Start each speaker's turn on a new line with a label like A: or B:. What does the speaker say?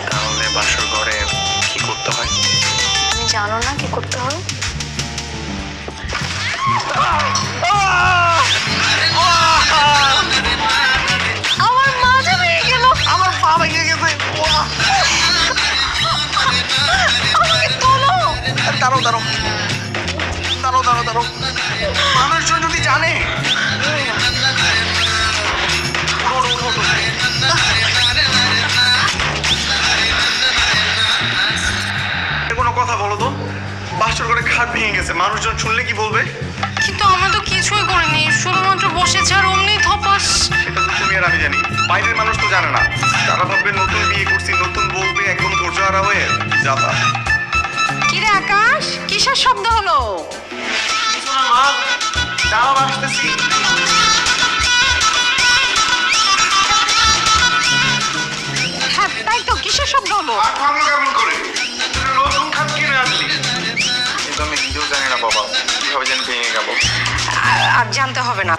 A: তাহলে বাসর ঘরে কি করতে হয়?
B: তুমি জানো না কি করতে হয়? আমার মাথা ভেঙে গেল।
A: আমার পা ভেঙে গেছে।
B: আমাকে তোলো।
A: দাঁড়াও দাঁড়াও দাঁড়াও দাঁড়াও দাঁড়াও, মানুষজন যদি জানে। ওঠো, ওঠো, ওঠো, ওঠো। কোনো কথা বলো তো, বাসর ঘরে খাট ভেঙে গেছে, মানুষজন শুনলে কি বলবে?
B: কিন্তু আমরা তো কিছুই করিনি, শুধুমাত্র বসেছে আর অমনি ধপাস।
A: এটা তো তুমি আর আমি জানি, বাইরের মানুষ তো জানে না। তারা ভাববে নতুন বিয়ে করছি, নতুন বলবে একদম ধৈর্য হারা হয়ে যাতা।
B: কিরে আকাশ, কিসের শব্দ হলো?
A: কিছু না মা, দাঁড়াও আসতেছি।
B: হ্যাঁ তাই তো, কিসের শব্দ হলো?
A: আর ভাঙলো কেমন করে? তুই নতুন খাট কিনে আনলি। কিন্তু আমি নিজেও জানি না বাবা, কিভাবে যেন ভেঙে গেল।
B: আর জানতে হবে না।